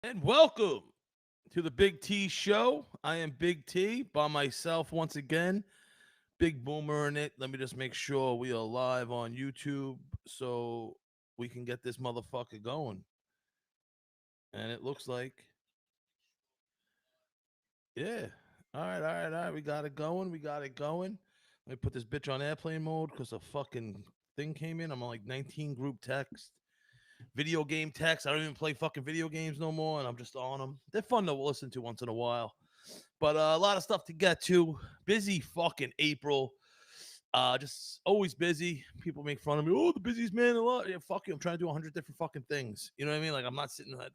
And welcome to the Big T Show. I am Big T by myself once again. Big Boomer in it. Let me just make sure we are live on YouTube so we can get this motherfucker going. And it looks like, yeah. All right. We got it going. We got it going. Let me put this bitch on airplane mode because a fucking thing came in. I'm on like 19 group text. Video game text. I don't even play fucking video games no more, and I'm just on them. They're fun to listen to once in a while. But a lot of stuff to get to. Busy fucking April. Just always busy. People make fun of me. Oh, the busiest man alive. Yeah, fuck you. I'm trying to do 100 different fucking things. You know what I mean? Like I'm not sitting on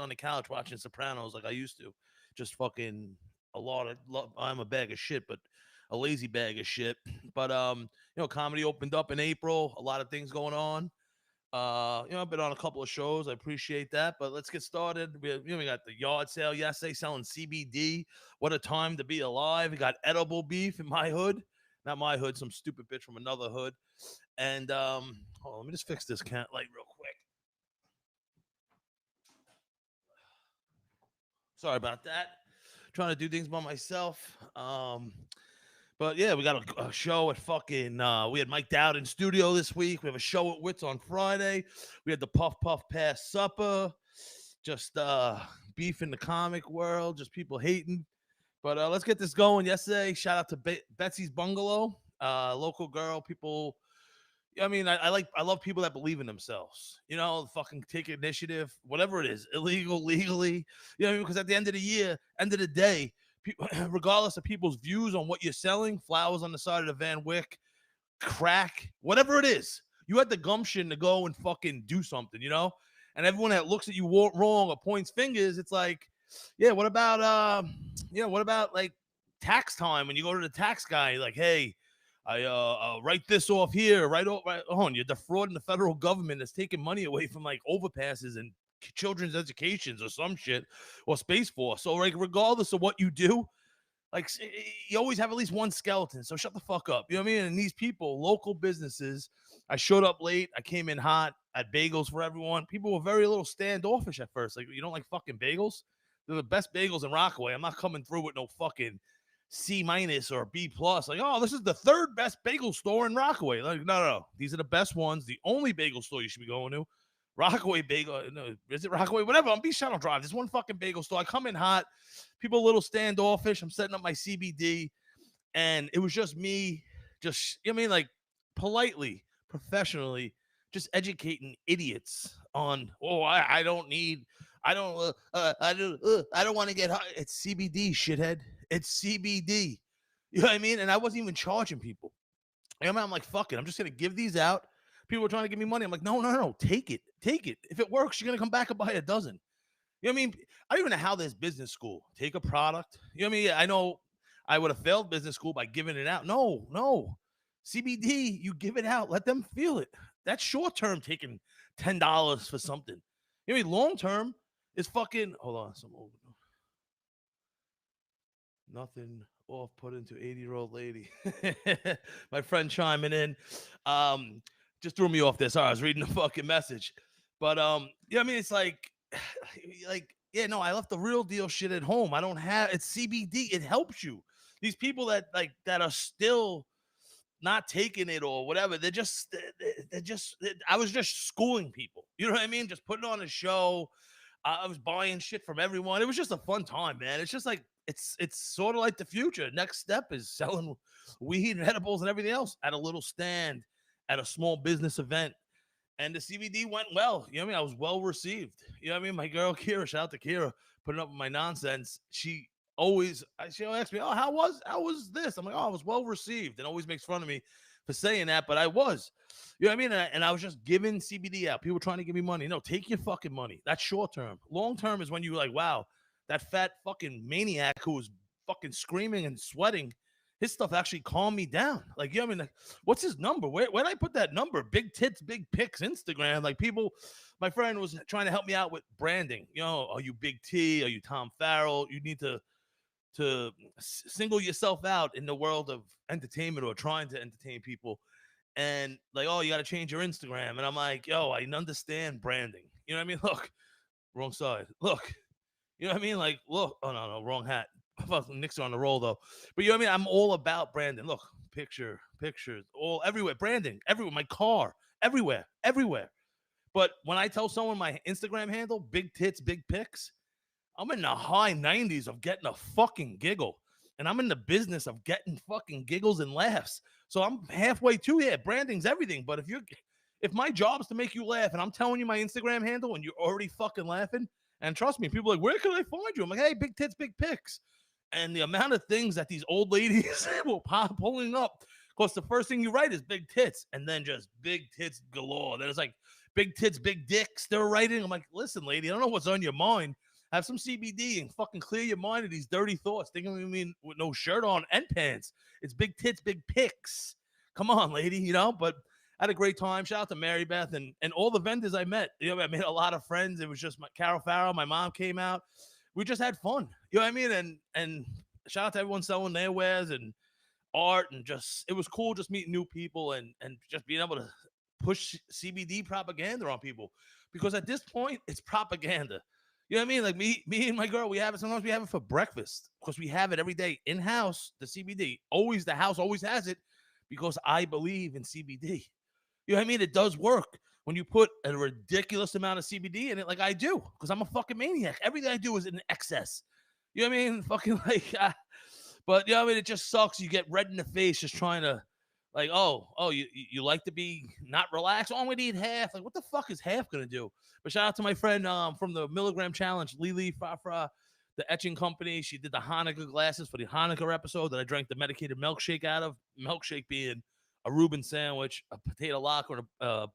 the couch watching Sopranos like I used to. Just fucking a lot of. I'm a bag of shit, but a lazy bag of shit. But comedy opened up in April. A lot of things going on. I've been on a couple of shows. I appreciate that. But let's get started. We got the yard sale yesterday selling CBD. What a time to be alive. We got edible beef in my hood. Not my hood, some stupid bitch from another hood. And hold on, let me just fix this cat light real quick. Sorry about that. Trying to do things by myself. But yeah, we got a show at fucking. We had Mike Dowd in studio this week. We have a show at Wits on Friday. We had the Puff Puff Pass Supper. Just beef in the comic world. Just people hating. But let's get this going. Yesterday, shout out to Betsy's Bungalow, local girl. People. I mean, I love people that believe in themselves. Fucking take initiative, whatever it is, illegal, legally. Because at the end of the year, end of the day, regardless of people's views on what you're selling, flowers on the side of the Van Wyck, crack, whatever it is, you had the gumption to go and fucking do something. And everyone that looks at you wrong or points fingers, it's like, yeah, what about like tax time when you go to the tax guy, like, hey, I write this off here, right on. You're defrauding the federal government that's taking money away from like overpasses and children's educations or some shit or Space Force. So like, regardless of what you do, like you always have at least one skeleton. So shut the fuck up. You know what I mean? And these people, local businesses, I showed up late. I came in hot. I had bagels for everyone. People were very little standoffish at first. Like, you don't like fucking bagels? They're the best bagels in Rockaway. I'm not coming through with no fucking C minus or B plus. Like, oh, this is the third best bagel store in Rockaway. Like, no. These are the best ones. The only bagel store you should be going to. Rockaway Bagel. No, is it Rockaway? Whatever. I'm Beach Channel Drive. There's one fucking bagel store. I come in hot. People a little standoffish. I'm setting up my CBD. And it was just me, like politely, professionally, just educating idiots on, I don't need, I don't want to get high. It's CBD, shithead. It's CBD. You know what I mean? And I wasn't even charging people. I'm like, fuck it. I'm just going to give these out. People were trying to give me money. I'm like, no. Take it. Take it. If it works, you're going to come back and buy a dozen. You know what I mean? I don't even know how there's business school. Take a product. You know what I mean? I know I would have failed business school by giving it out. No. CBD, you give it out. Let them feel it. That's short term taking $10 for something. You know what I mean? Long term is fucking. Hold on. Nothing off put into 80-year-old lady. My friend chiming in. Just threw me off there. Sorry, I was reading the fucking message. But I mean, it's like yeah, no, I left the real deal shit at home. I don't have it's CBD. It helps you. These people that are still not taking it or whatever, I was just schooling people. You know what I mean? Just putting on a show. I was buying shit from everyone. It was just a fun time, man. It's just like it's sort of like the future. Next step is selling weed and edibles and everything else at a little stand at a small business event. And the CBD went well. You know what I mean? I was well received. You know what I mean? My girl Kira, shout out to Kira, putting up with my nonsense. She'll ask me, "Oh, how was this?" I'm like, "Oh, I was well received," and always makes fun of me for saying that, but I was. You know what I mean? And I was just giving CBD out. People were trying to give me money. No, take your fucking money. That's short term. Long term is when you're like, wow, that fat fucking maniac who was fucking screaming and sweating, his stuff actually calmed me down. Like, you know what I mean? Like, what's his number? Where did I put that number? Big tits, big pics, Instagram. Like, people, my friend was trying to help me out with branding. Are you Big T? Are you Tom Farrell? You need to single yourself out in the world of entertainment or trying to entertain people. And like, oh, you got to change your Instagram. And I'm like, yo, I understand branding. You know what I mean? Look, wrong side. Look, you know what I mean? Like, look, oh no, wrong hat. Knicks are on the roll though. But you know what I mean? I'm all about branding. Look, pictures, all everywhere. Branding, everywhere. My car, everywhere. But when I tell someone my Instagram handle, big tits, big pics, I'm in the high 90s of getting a fucking giggle. And I'm in the business of getting fucking giggles and laughs. So I'm halfway to here. Branding's everything. But if my job is to make you laugh and I'm telling you my Instagram handle and you're already fucking laughing, and trust me, people are like, where can I find you? I'm like, hey, big tits, big pics. And the amount of things that these old ladies will pop pulling up, because the first thing you write is big tits, and then just big tits galore. Then it's like big tits, big dicks. They're writing. I'm like, listen, lady, I don't know what's on your mind. Have some CBD and fucking clear your mind of these dirty thoughts. Thinking of me with no shirt on and pants. It's big tits, big pics. Come on, lady, you know. But I had a great time. Shout out to Mary Beth and all the vendors I met. You know, I made a lot of friends. It was just Carol Farrell. My mom came out. We just had fun. You know what I mean? And shout out to everyone selling their wares and art, and just it was cool just meeting new people and just being able to push CBD propaganda on people, because at this point it's propaganda. You know what I mean? Like me and my girl, we have it. Sometimes we have it for breakfast because we have it every day in house. The CBD, always the house always has it, because I believe in CBD. You know what I mean? It does work when you put a ridiculous amount of CBD in it, like I do, because I'm a fucking maniac. Everything I do is in excess. You know what I mean? Fucking like, but you know what I mean? It just sucks. You get red in the face just trying to, like, you like to be not relaxed. Oh, I'm gonna eat half. Like, what the fuck is half gonna do? But shout out to my friend from the Milligram Challenge, Lily Fafra, the etching company. She did the Hanukkah glasses for the Hanukkah episode that I drank the medicated milkshake out of. Milkshake being a Reuben sandwich, a potato lock, or a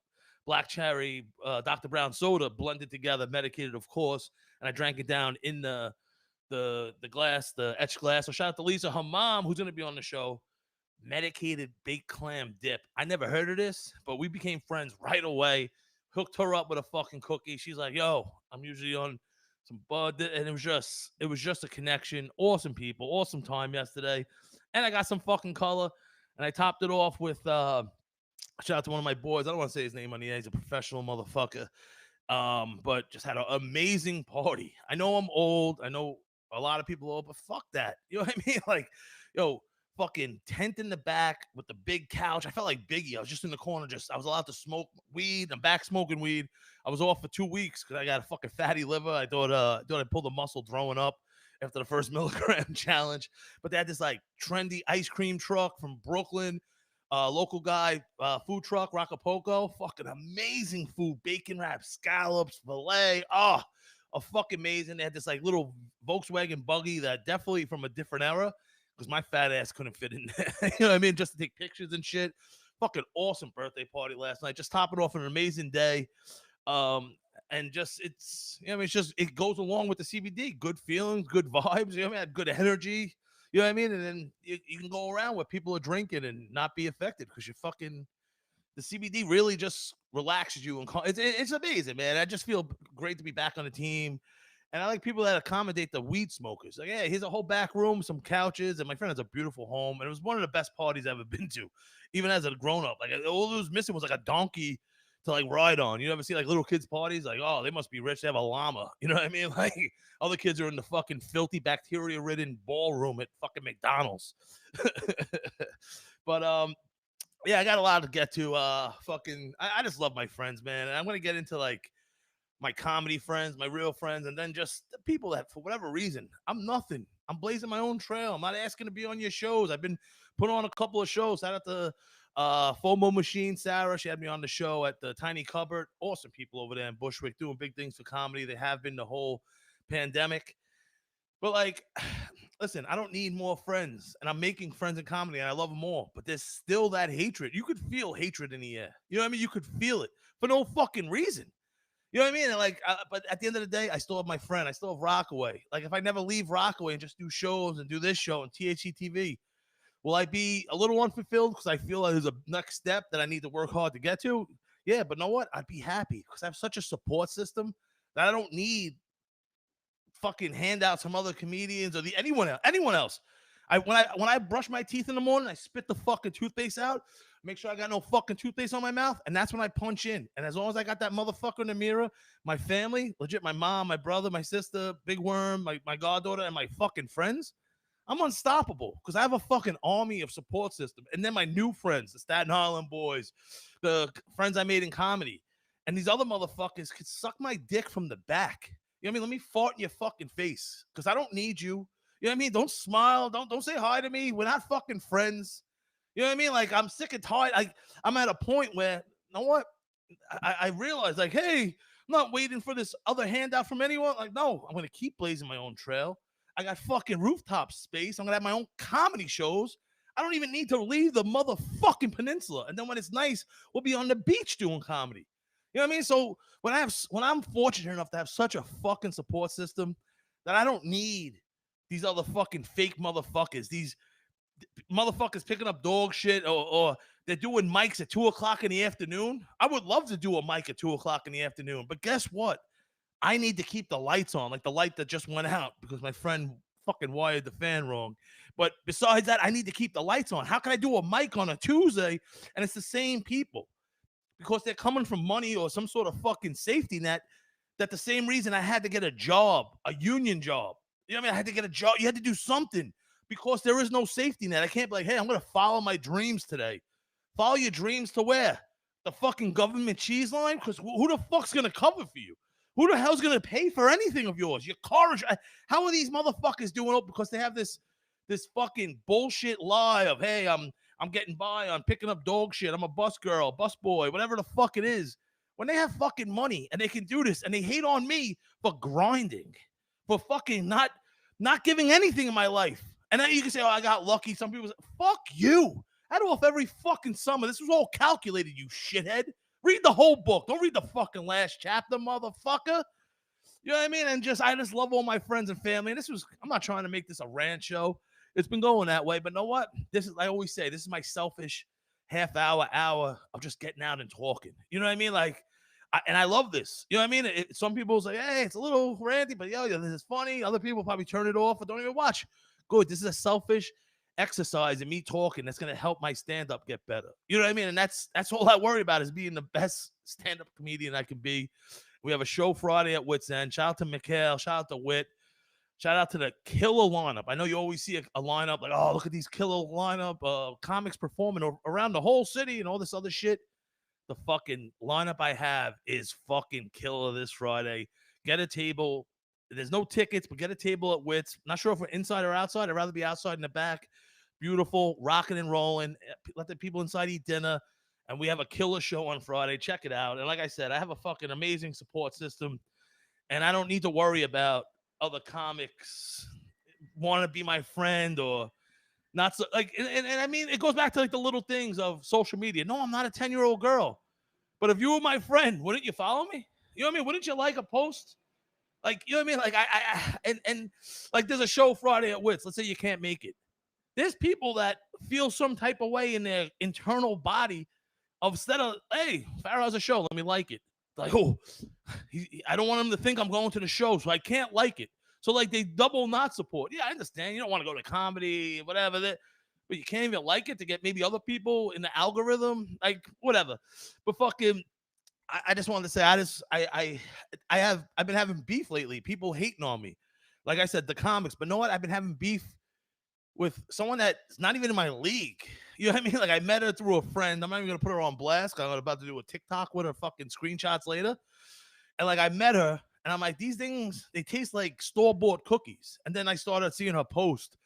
black cherry Dr. Brown soda blended together, medicated, of course, and I drank it down in the glass, the etched glass. So shout out to Lisa, her mom, who's gonna be on the show. Medicated baked clam dip. I never heard of this, but we became friends right away. Hooked her up with a fucking cookie. She's like, "Yo, I'm usually on some bud," and it was just a connection. Awesome people, awesome time yesterday, and I got some fucking color, and I topped it off with shout out to one of my boys. I don't want to say his name on the air. He's a professional motherfucker. But just had an amazing party. I know I'm old. I know a lot of people are old, but fuck that. You know what I mean? Like, yo, fucking tent in the back with the big couch. I felt like Biggie. I was just in the corner. I was allowed to smoke weed. I'm back smoking weed. I was off for 2 weeks because I got a fucking fatty liver. I thought I pulled a muscle throwing up after the first milligram challenge. But they had this like trendy ice cream truck from Brooklyn, local guy, food truck, Rockapoco. Fucking amazing food, bacon wraps, scallops, filet. Oh, a fucking amazing. They had this like little Volkswagen buggy that definitely from a different era, because my fat ass couldn't fit in there. You know what I mean? Just to take pictures and shit. Fucking awesome birthday party last night. Just topping off an amazing day. Um, and just it's you know, I mean, it's just it goes along with the CBD. Good feelings, good vibes. You know what I mean? Good energy. You know what I mean? And then you can go around where people are drinking and not be affected because you're fucking the CBD really just relaxes you and it's amazing, man. I just feel great to be back on the team. And I like people that accommodate the weed smokers. Like, yeah, here's a whole back room, some couches, and my friend has a beautiful home. And it was one of the best parties I've ever been to, even as a grown up. Like, all it was missing was like a donkey to like ride on. You ever see like little kids' parties? Like, oh, they must be rich. They have a llama. You know what I mean? Like, other kids are in the fucking filthy, bacteria ridden ballroom at fucking McDonald's. But, yeah, I got a lot to get to. I just love my friends, man. And I'm going to get into like, my comedy friends, my real friends, and then just the people that, for whatever reason, I'm nothing. I'm blazing my own trail. I'm not asking to be on your shows. I've been put on a couple of shows. Shout out to FOMO Machine, Sarah. She had me on the show at the Tiny Cupboard. Awesome people over there in Bushwick doing big things for comedy. They have been the whole pandemic. But like, listen, I don't need more friends, and I'm making friends in comedy, and I love them all. But there's still that hatred. You could feel hatred in the air. You know what I mean? You could feel it for no fucking reason. You know what I mean? And like, but at the end of the day, I still have my friend. I still have Rockaway. Like, if I never leave Rockaway and just do shows and do this show and THC TV, will I be a little unfulfilled because I feel like there's a next step that I need to work hard to get to? Yeah, but know what? I'd be happy because I have such a support system that I don't need fucking handouts from other comedians or anyone else. When I brush my teeth in the morning, I spit the fucking toothpaste out, make sure I got no fucking toothpaste on my mouth, and that's when I punch in. And as long as I got that motherfucker in the mirror, my family, legit, my mom, my brother, my sister, Big Worm, my goddaughter, and my fucking friends, I'm unstoppable because I have a fucking army of support system. And then my new friends, the Staten Island boys, the friends I made in comedy, and these other motherfuckers could suck my dick from the back. You know what I mean? Let me fart in your fucking face because I don't need you. You know what I mean? Don't smile. Don't say hi to me. We're not fucking friends. You know what I mean? Like I'm sick and tired. I'm at a point where, you know what? I realize, like, hey, I'm not waiting for this other handout from anyone. Like, no, I'm gonna keep blazing my own trail. I got fucking rooftop space. I'm gonna have my own comedy shows. I don't even need to leave the motherfucking peninsula. And then when it's nice, we'll be on the beach doing comedy. You know what I mean? So when I'm fortunate enough to have such a fucking support system that I don't need these other fucking fake motherfuckers, these motherfuckers picking up dog shit, or they're doing mics at 2:00 in the afternoon. I would love to do a mic at 2:00 in the afternoon, but guess what? I need to keep the lights on, like the light that just went out because my friend fucking wired the fan wrong. But besides that, I need to keep the lights on. How can I do a mic on a Tuesday and it's the same people? Because they're coming from money or some sort of fucking safety net. That the same reason I had to get a job, a union job. You know what I mean? I had to get a job. You had to do something because there is no safety net. I can't be like, hey, I'm going to follow my dreams today. Follow your dreams to where? The fucking government cheese line? Because who the fuck's going to cover for you? Who the hell's going to pay for anything of yours? Your car is... How are these motherfuckers doing it? Because they have this fucking bullshit lie of, hey, I'm getting by on picking up dog shit. I'm a bus girl, bus boy, whatever the fuck it is. When they have fucking money and they can do this and they hate on me for grinding, for fucking not giving anything in my life. And then you can say, oh, I got lucky. Some people say, fuck you. I do off every fucking summer. This was all calculated, you shithead. Read the whole book. Don't read the fucking last chapter, motherfucker. You know what I mean? And I just love all my friends and family. And I'm not trying to make this a rant show. It's been going that way. But know what? I always say, this is my selfish half hour of just getting out and talking. You know what I mean? Like, and I love this. You know what I mean? Some people say, hey, it's a little ranty, but yo, this is funny. Other people probably turn it off or don't even watch. Good. This is a selfish exercise in me talking that's going to help my stand-up get better. You know what I mean? And that's all I worry about is being the best stand-up comedian I can be. We have a show Friday at Wits End. Shout out to Mikhail. Shout out to Wit. Shout out to the killer lineup. I know you always see a lineup like, oh, look at these killer lineup comics performing around the whole city and all this other shit. The fucking lineup I have is fucking killer this Friday. Get a table. There's no tickets, but get a table at Wits. Not sure if we're inside or outside. I'd rather be outside in the back. Beautiful, rocking and rolling. Let the people inside eat dinner. And we have a killer show on Friday. Check it out. And like I said, I have a fucking amazing support system. And I don't need to worry about other comics want to be my friend or not. So, like, and I mean, it goes back to like the little things of social media. No, I'm not a 10-year-old girl. But if you were my friend, wouldn't you follow me? You know what I mean? Wouldn't you like a post? Like, you know what I mean? Like, and like there's a show Friday at Wits. Let's say you can't make it. There's people that feel some type of way in their internal body instead of, hey, Farrah has a show. Let me like it. Like, oh, I don't want him to think I'm going to the show, so I can't like it. So, like, they double not support. Yeah, I understand. You don't want to go to comedy, whatever. But you can't even like it to get maybe other people in the algorithm. Like, whatever. But fucking, I just wanted to say, I've been having beef lately. People hating on me. Like I said, the comics. But know what? I've been having beef with someone that's not even in my league. You know what I mean? Like, I met her through a friend. I'm not even going to put her on blast. I'm about to do a TikTok with her fucking screenshots later. And, like, I met her, and I'm like, these things, they taste like store-bought cookies. And then I started seeing her post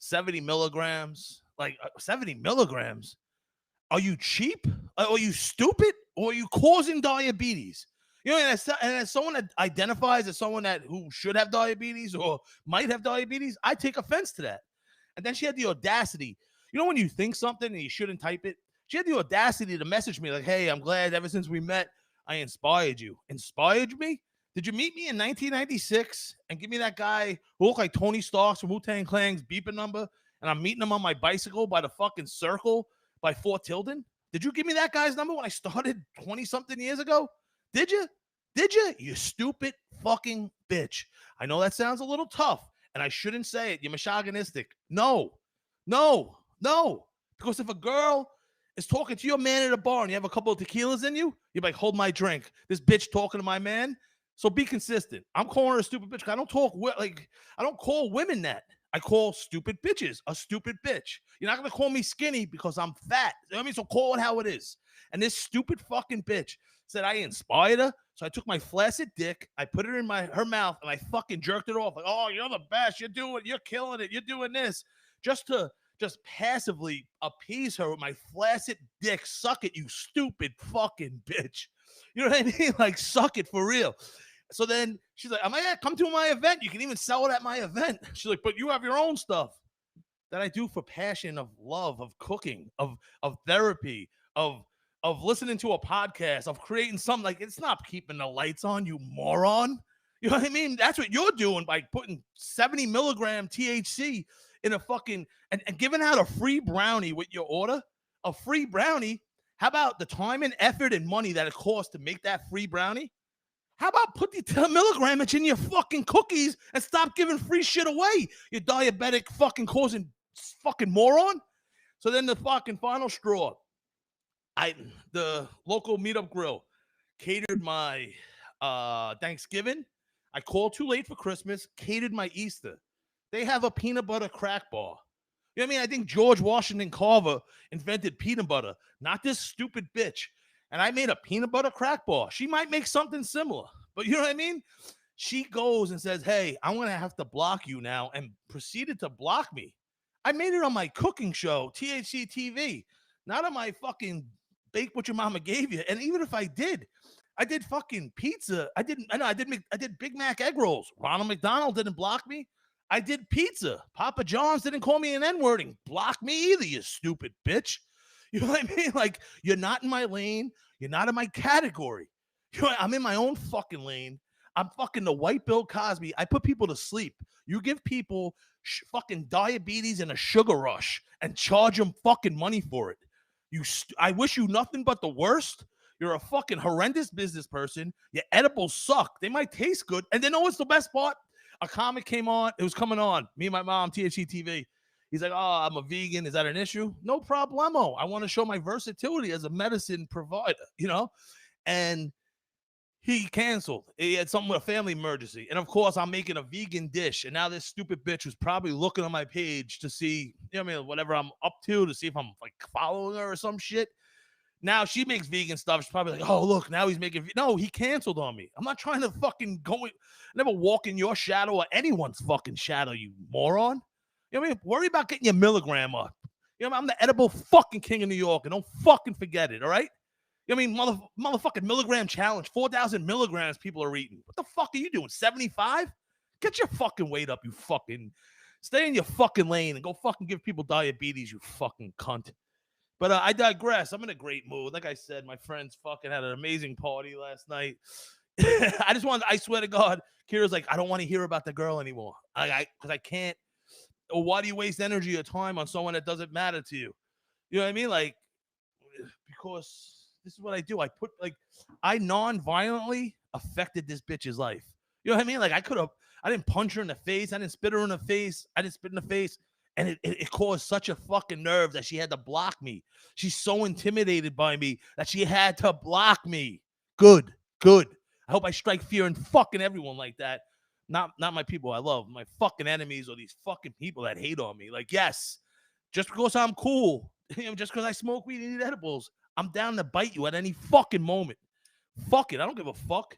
70 milligrams. Like, 70 milligrams? Are you cheap? Are you stupid? Or are you causing diabetes? You know, and as someone that identifies as someone who should have diabetes or might have diabetes, I take offense to that. And then she had the audacity. You know when you think something and you shouldn't type it? She had the audacity to message me like, hey, I'm glad ever since we met, I inspired you. Inspired me? Did you meet me in 1996 and give me that guy who looked like Tony Stark from Wu-Tang Clan's beeping number, and I'm meeting him on my bicycle by the fucking circle by Fort Tilden? Did you give me that guy's number when I started 20-something years ago? Did you? Did you? You stupid fucking bitch. I know that sounds a little tough, and I shouldn't say it. You're misogynistic. No. No. Because if a girl is talking to your man at a bar and you have a couple of tequilas in you, you're like, hold my drink. This bitch talking to my man. So be consistent. I'm calling her a stupid bitch. I don't talk like I don't call women that. I call stupid bitches a stupid bitch. You're not gonna call me skinny because I'm fat. You know what I mean? So call it how it is. And this stupid fucking bitch said I inspired her. So I took my flaccid dick, I put it in her mouth, and I fucking jerked it off. Like, oh, you're the best. You're killing it. You're doing this. Just passively appease her with my flaccid dick. Suck it, you stupid fucking bitch. You know what I mean? Like, suck it for real. So then she's like, am I gonna come to my event? You can even sell it at my event. She's like, but you have your own stuff that I do for passion, of love, of cooking, of therapy, of listening to a podcast, of creating something. Like, it's not keeping the lights on, you moron. You know what I mean? That's what you're doing by putting 70 milligram THC in a fucking and giving out a free brownie with your order. A free brownie. How about the time and effort and money that it costs to make that free brownie? How about put the 10 milligrams in your fucking cookies and stop giving free shit away? You diabetic fucking causing fucking moron. So then the fucking final straw. The local meetup grill catered my Thanksgiving. I called too late for Christmas, catered my Easter. They have a peanut butter crack bar. You know what I mean? I think George Washington Carver invented peanut butter, not this stupid bitch. And I made a peanut butter crack bar. She might make something similar, but you know what I mean? She goes and says, hey, I'm going to have to block you now, and proceeded to block me. I made it on my cooking show, THC TV, not on my fucking bake what your mama gave you. And even if I did fucking pizza. I did Big Mac egg rolls. Ronald McDonald didn't block me. I did pizza. Papa John's didn't call me an N-wording. Block me either, you stupid bitch. You know what I mean? Like, you're not in my lane. You're not in my category. You know, I'm in my own fucking lane. I'm fucking the white Bill Cosby. I put people to sleep. You give people fucking diabetes and a sugar rush and charge them fucking money for it. I wish you nothing but the worst. You're a fucking horrendous business person. Your edibles suck. They might taste good. And then know what's the best part? A comic came on. It was coming on. Me and my mom, THC TV. He's like, oh, I'm a vegan. Is that an issue? No problemo. I want to show my versatility as a medicine provider, you know? And he canceled. He had something with a family emergency. And of course, I'm making a vegan dish. And now this stupid bitch was probably looking on my page to see, you know what I mean, whatever I'm up to see if I'm like following her or some shit. Now she makes vegan stuff. She's probably like, oh, look, now he's making. No, he canceled on me. I'm not trying to fucking never walk in your shadow or anyone's fucking shadow, you moron. You know what I mean? Worry about getting your milligram up. You know, I'm the edible fucking king of New York, and don't fucking forget it, all right? You know what I mean? Motherfucking milligram challenge. 4,000 milligrams people are eating. What the fuck are you doing? 75? Get your fucking weight up, you fucking. Stay in your fucking lane and go fucking give people diabetes, you fucking cunt. But I digress. I'm in a great mood. Like I said, my friends fucking had an amazing party last night. I swear to God, Kira's like, I don't want to hear about the girl anymore. Because I can't. Or why do you waste energy or time on someone that doesn't matter to you? You know what I mean? Like, because this is what I do. I non-violently affected this bitch's life. You know what I mean? Like, I didn't punch her in the face. I didn't spit her in the face. I didn't spit in the face. And it caused such a fucking nerve that she had to block me. She's so intimidated by me that she had to block me. Good. I hope I strike fear in fucking everyone like that. Not my people I love, my fucking enemies, or these fucking people that hate on me. Like, yes, just because I'm cool, just because I smoke weed and eat edibles, I'm down to bite you at any fucking moment. Fuck it. I don't give a fuck.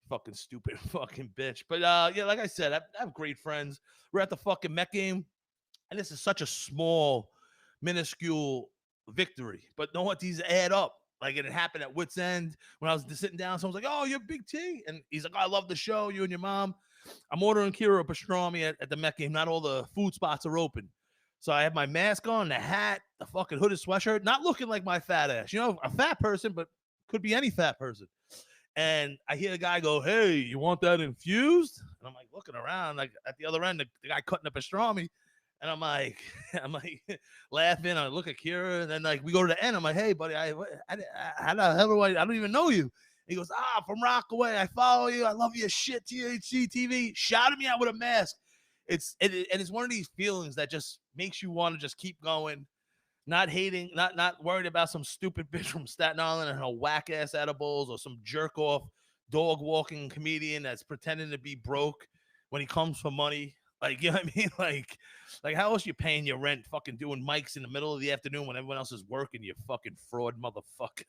Fucking stupid fucking bitch. But yeah, like I said, I have great friends. We're at the fucking Met game. And this is such a small, minuscule victory. But know what? These add up. Like, it happened at Wits End when I was sitting down. Someone's like, oh, you're Big T. And he's like, oh, I love the show, you and your mom. I'm ordering Kira a pastrami at the Met game. Not all the food spots are open. So I have my mask on, the hat, the fucking hooded sweatshirt, not looking like my fat ass. You know, a fat person, but could be any fat person. And I hear the guy go, hey, you want that infused? And I'm like looking around, like at the other end, the guy cutting the pastrami. And I'm like laughing. I look at Kira, and then like we go to the end. I'm like, hey, buddy, how the hell do I don't even know you. He goes, from Rockaway. I follow you. I love your shit, THC TV. Shouted me out with a mask. And it's one of these feelings that just makes you want to just keep going, not hating, not worried about some stupid bitch from Staten Island and her whack ass edibles, or some jerk off dog walking comedian that's pretending to be broke when he comes for money. Like, you know what I mean? Like how else you paying your rent? Fucking doing mics in the middle of the afternoon when everyone else is working. You fucking fraud motherfucker.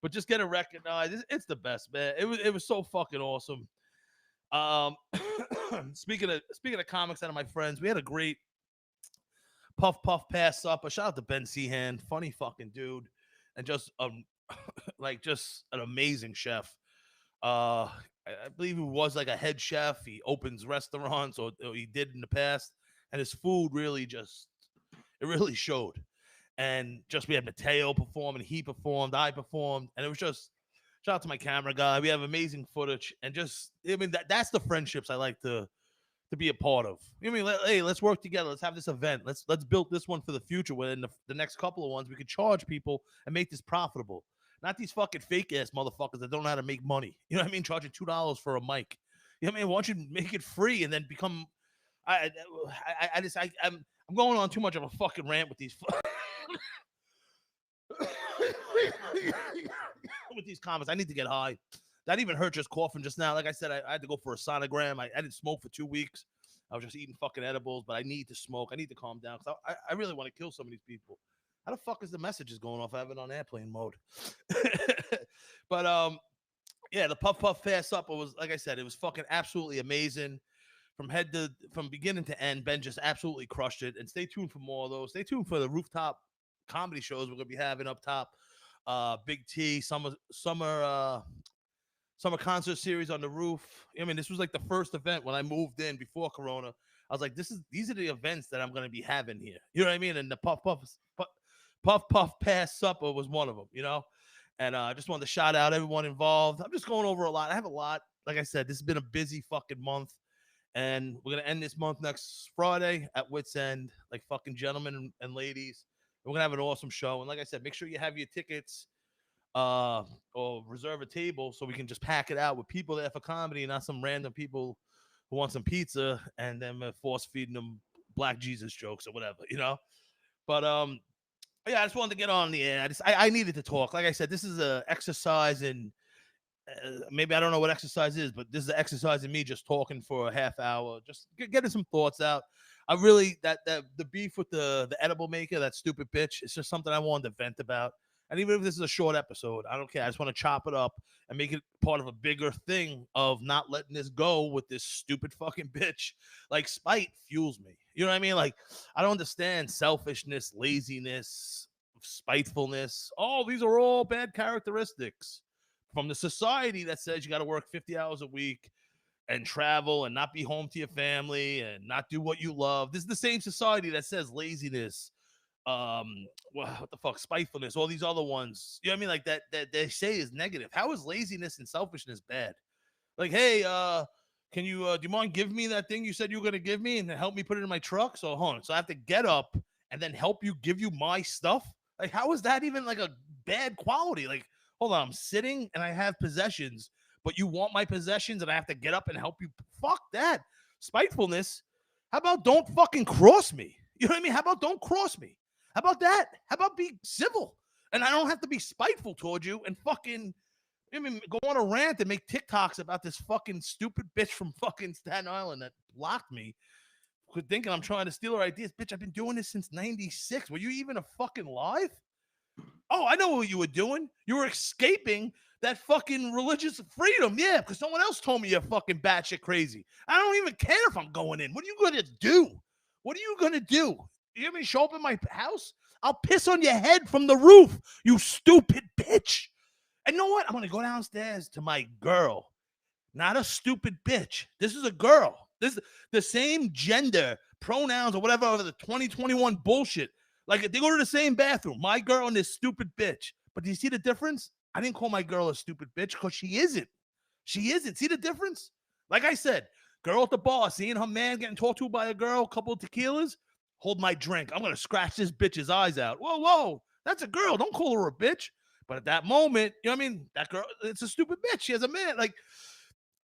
But just get it recognized. It's the best, man. It was so fucking awesome. Um, speaking of comics out of my friends, we had a great Puff Puff Pass Up. A shout out to Ben Seahan, funny fucking dude, and just like just an amazing chef. I believe he was like a head chef. He opens restaurants, or he did in the past, and his food really just it really showed. And just we had Mateo perform, and he performed, I performed, and it was just shout out to my camera guy. We have amazing footage, and just I mean that's the friendships I like to be a part of. You know what I mean? Hey, let's work together. Let's have this event. Let's build this one for the future. Where in the next couple of ones we could charge people and make this profitable. Not these fucking fake ass motherfuckers that don't know how to make money. You know what I mean? Charging $2 for a mic. You know what I mean? Why don't you make it free and then become? I'm going on too much of a fucking rant with these with these comments. I need to get high. That even hurt just coughing just now. Like I said, I had to go for a sonogram. I didn't smoke for 2 weeks. I was just eating fucking edibles, but I need to smoke. I need to calm down because I really want to kill some of these people. How the fuck is the messages going off? I have it on airplane mode. But yeah, the Puff Puff Fast Up. It was like I said, it was fucking absolutely amazing from beginning to end. Ben just absolutely crushed it. And stay tuned for more of those. Stay tuned for the rooftop comedy shows we're gonna be having up top. Big T summer concert series on the roof. I mean, this was like the first event when I moved in before Corona. I was like, these are the events that I'm gonna be having here. You know what I mean? And the Puff Puff Pass Supper was one of them. You know, and I just wanted to shout out everyone involved. I'm just going over a lot. I have a lot. Like I said, this has been a busy fucking month, and we're gonna end this month next Friday at Wits End, like fucking gentlemen and ladies. We're gonna have an awesome show, and like I said, make sure you have your tickets or reserve a table so we can just pack it out with people there for comedy, not some random people who want some pizza and then force feeding them Black Jesus jokes or whatever, you know. But yeah, I just wanted to get on the air. I needed to talk. Like I said, this is a exercise in maybe I don't know what exercise is, but this is an exercise in me just talking for a half hour, just getting some thoughts out. I really that the beef with the edible maker, that stupid bitch, it's just something I wanted to vent about. And even if this is a short episode, I don't care. I just want to chop it up and make it part of a bigger thing of not letting this go with this stupid fucking bitch. Like, spite fuels me. You know what I mean? Like, I don't understand selfishness, laziness, spitefulness. Oh, these are all bad characteristics from the society that says you got to work 50 hours a week and travel and not be home to your family and not do what you love. This is the same society that says laziness, what the fuck, spitefulness, all these other ones. You know what I mean? Like that they say is negative. How is laziness and selfishness bad? Like, hey, can you do you mind giving me that thing you said you were gonna give me and help me put it in my truck? So hold on. So I have to get up and then help you give you my stuff? Like, how is that even like a bad quality? Like, hold on, I'm sitting and I have possessions, but you want my possessions and I have to get up and help you. Fuck that. Spitefulness. How about don't fucking cross me? You know what I mean? How about don't cross me? How about that? How about be civil? And I don't have to be spiteful towards you and fucking go on a rant and make TikToks about this fucking stupid bitch from fucking Staten Island that blocked me. Thinking I'm trying to steal her ideas. Bitch, I've been doing this since 96. Were you even a fucking live? Oh, I know what you were doing. You were escaping that fucking religious freedom. Yeah, because someone else told me you're fucking batshit crazy. I don't even care if I'm going in. What are you going to do? What are you going to do? You want me to show up in my house? I'll piss on your head from the roof, you stupid bitch. And you know what? I'm going to go downstairs to my girl. Not a stupid bitch. This is a girl. This is the same gender, pronouns, or whatever of the 2021 bullshit. Like, they go to the same bathroom. My girl and this stupid bitch. But do you see the difference? I didn't call my girl a stupid bitch because she isn't. She isn't. See the difference? Like I said, girl at the bar, seeing her man getting talked to by a girl, couple of tequilas, hold my drink. I'm going to scratch this bitch's eyes out. Whoa. That's a girl. Don't call her a bitch. But at that moment, you know what I mean? That girl, it's a stupid bitch. She has a man. Like,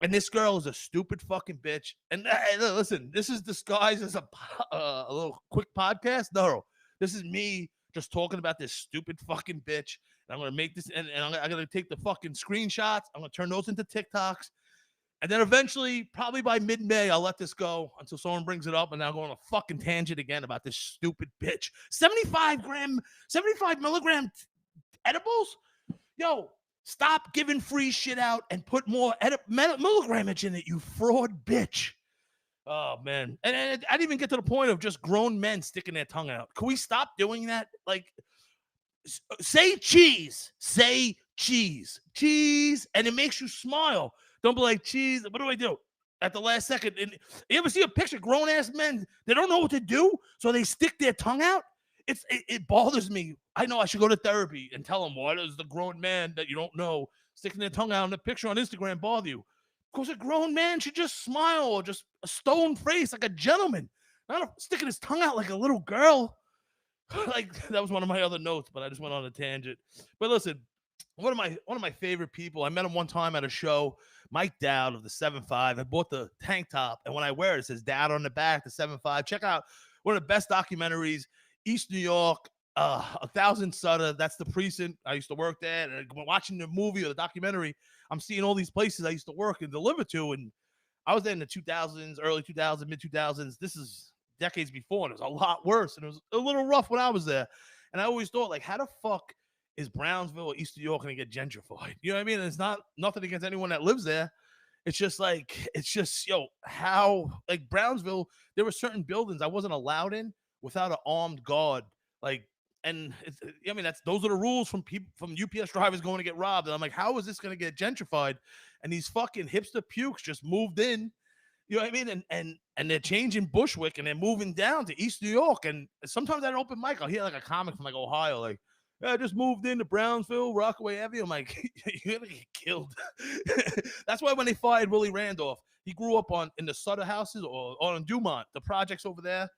And this girl is a stupid fucking bitch. And listen, this is disguised as a little quick podcast. No, this is me just talking about this stupid fucking bitch. And I'm gonna make this, and I'm gonna take the fucking screenshots. I'm gonna turn those into TikToks, and then eventually, probably by mid-May, I'll let this go until someone brings it up, and I'll go on a fucking tangent again about this stupid bitch. 75 milligram edibles. Yo, stop giving free shit out and put more milligrammage in it, you fraud bitch. Oh, man. And I didn't even get to the point of just grown men sticking their tongue out. Can we stop doing that? Like, say cheese. Say cheese. Cheese. And it makes you smile. Don't be like, cheese. What do I do? At the last second. And you ever see a picture of grown-ass men? They don't know what to do, so they stick their tongue out? It bothers me. I know I should go to therapy and tell them, why does the grown man that you don't know sticking their tongue out in a picture on Instagram bother you? Because a grown man should just smile or just a stone face like a gentleman, not sticking his tongue out like a little girl. Like, that was one of my other notes, but I just went on a tangent. But listen, one of my favorite people, I met him one time at a show, Mike Dowd of the 7'5". I bought the tank top, and when I wear it, it says Dad on the back, the 7'5". Check out one of the best documentaries, East New York, 1000 Sutter. That's the precinct. I used to work there. And watching the movie or the documentary, I'm seeing all these places I used to work and deliver to. And I was there in the 2000s, early 2000s, mid 2000s. This is decades before, and it was a lot worse. And it was a little rough when I was there. And I always thought, like, how the fuck is Brownsville or East New York going to get gentrified? You know what I mean? And it's not nothing against anyone that lives there. It's just, how, like, Brownsville, there were certain buildings I wasn't allowed in without an armed guard. Like, and those are the rules from people, from UPS drivers going to get robbed. And I'm like, how is this going to get gentrified? And these fucking hipster pukes just moved in. You know what I mean? And they're changing Bushwick and they're moving down to East New York. And sometimes at an open mic, I'll hear like a comic from like Ohio, like, yeah, I just moved into Brownsville, Rockaway Avenue. I'm like, you're gonna get killed. That's why when they fired Willie Randolph, he grew up in the Sutter houses or on Dumont, the projects over there,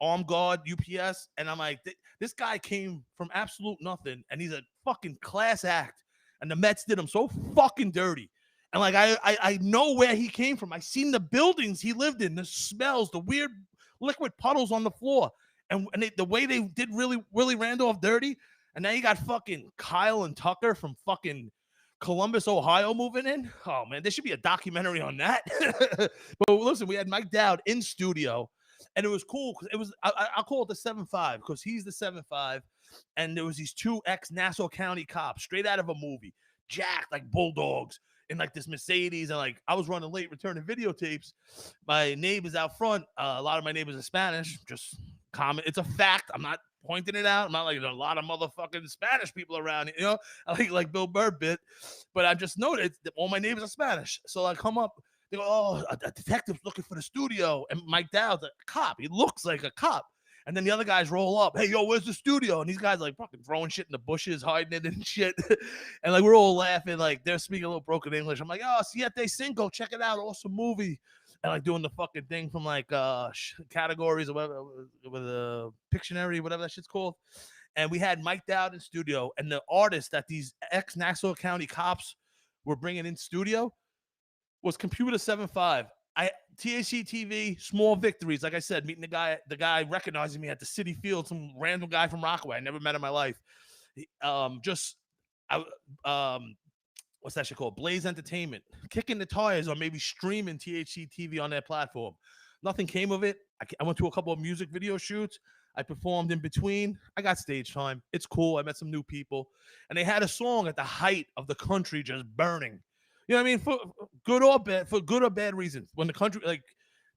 armed guard, UPS. And I'm like, this guy came from absolute nothing, and he's a fucking class act. And the Mets did him so fucking dirty. And like, I know where he came from. I seen the buildings he lived in, the smells, the weird liquid puddles on the floor. And the way they did Willie Randolph dirty. And now you got fucking Kyle and Tucker from fucking Columbus, Ohio moving in. Oh, man, there should be a documentary on that. But listen, we had Mike Dowd in studio, and it was cool because it was, I'll call it the 7'5", because he's the 7'5", and there was these two ex-Nassau County cops straight out of a movie, jacked like bulldogs in like this Mercedes. And like, I was running late returning videotapes. My neighbors out front, a lot of my neighbors are Spanish, just comment. It's a fact. I'm not pointing it out. I'm not like, there's a lot of motherfucking Spanish people around, you know, like Bill Burr bit, but I just noticed that all my neighbors are Spanish. So I come up, they go, oh, a detective's looking for the studio. And Mike Dowd's a cop. He looks like a cop. And then the other guys roll up. Hey, yo, where's the studio? And these guys like fucking throwing shit in the bushes, hiding it and shit. And like, we're all laughing. Like, they're speaking a little broken English. I'm like, oh, Siete Cinco, check it out. Awesome movie. And like doing the fucking thing from like categories or whatever, with a Pictionary, whatever that shit's called. And we had Mike Dowd in studio, and the artist that these ex-Nassau County cops were bringing in studio was Computer 75. TAC TV, small victories. Like I said, meeting the guy recognizing me at the City Field, some random guy from Rockaway I never met in my life. What's that shit called? Blaze Entertainment, kicking the tires on maybe streaming THC TV on their platform. Nothing came of it. I went to a couple of music video shoots. I performed in between. I got stage time. It's cool. I met some new people. And they had a song at the height of the country just burning. You know what I mean? For good or bad reasons. When the country, like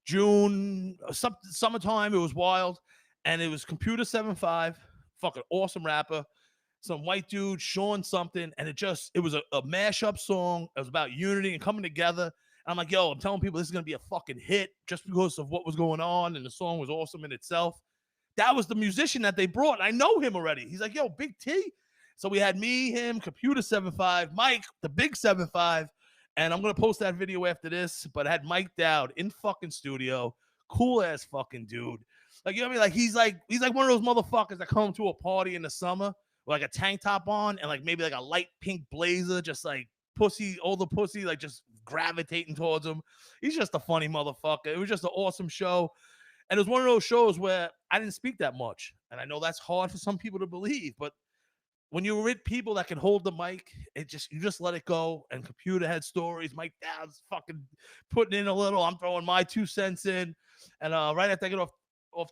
June, summertime, it was wild. And it was Computer 75, fucking awesome rapper. Some white dude showing something, and it was a mashup song. It was about unity and coming together. And I'm like, yo, I'm telling people this is going to be a fucking hit just because of what was going on, and the song was awesome in itself. That was the musician that they brought. I know him already. He's like, yo, Big T. So we had me, him, Computer 75, Mike, the big 75, and I'm going to post that video after this, but I had Mike Dowd in fucking studio. Cool-ass fucking dude. Like, you know what I mean? Like, he's like one of those motherfuckers that come to a party in the summer with like a tank top on and like maybe like a light pink blazer, just like pussy, older pussy, like just gravitating towards him. He's just a funny motherfucker. It was just an awesome show. And it was one of those shows where I didn't speak that much. And I know that's hard for some people to believe, but when you're with people that can hold the mic, you just let it go. And Computer had stories. Mike Dowd's fucking putting in a little. I'm throwing my 2 cents in. And right after I get off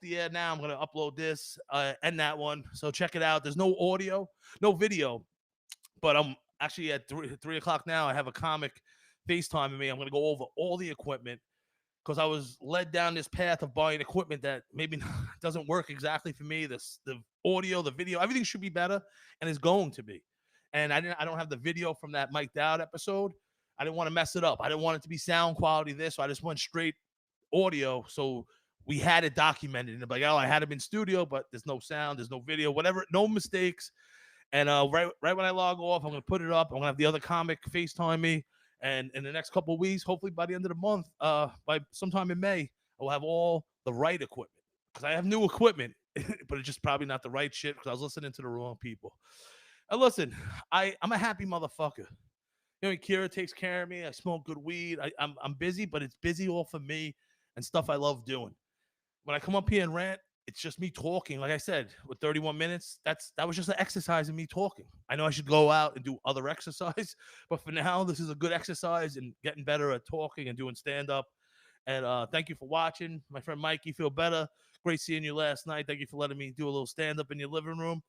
the air now, I'm gonna upload this and that one. So check it out. There's no audio, no video, but I'm actually at 3 o'clock now. I have a comic FaceTiming me. I'm gonna go over all the equipment because I was led down this path of buying equipment that maybe doesn't work exactly for me. The audio, the video, everything should be better, and is going to be. And I don't have the video from that Mike Dowd episode. I didn't want to mess it up. I didn't want it to be sound quality this, so I just went straight audio. So we had it documented. And like, oh, I had him in studio, but there's no sound, there's no video, whatever, no mistakes. And right when I log off, I'm gonna put it up. I'm gonna have the other comic FaceTime me. And in the next couple of weeks, hopefully by the end of the month, by sometime in May, I'll have all the right equipment. Because I have new equipment, but it's just probably not the right shit because I was listening to the wrong people. And listen, I'm a happy motherfucker. You know, Kira takes care of me. I smoke good weed. I'm busy, but it's busy all for me and stuff I love doing. When I come up here and rant, it's just me talking. Like I said, with 31 minutes, that was just an exercise in me talking. I know I should go out and do other exercise, but for now, this is a good exercise and getting better at talking and doing stand up. And thank you for watching, my friend Mike. You feel better? Great seeing you last night. Thank you for letting me do a little stand up in your living room.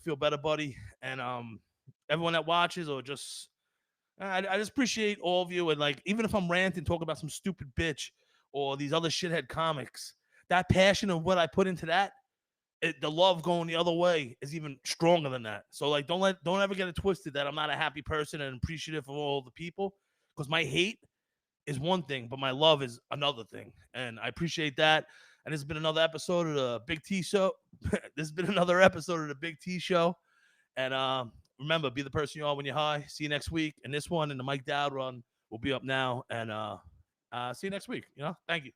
Feel better, buddy. And everyone that watches or just I just appreciate all of you. And like, even if I'm ranting, talking about some stupid bitch or these other shithead comics, that passion of what I put into that, the love going the other way is even stronger than that. So like, don't ever get it twisted that I'm not a happy person and appreciative of all the people, because my hate is one thing, but my love is another thing. And I appreciate that. And this has been another episode of the Big T Show. This has been another episode of the Big T Show. And remember, be the person you are when you're high. See you next week. And this one and the Mike Dowd run will be up now. And see you next week. Thank you.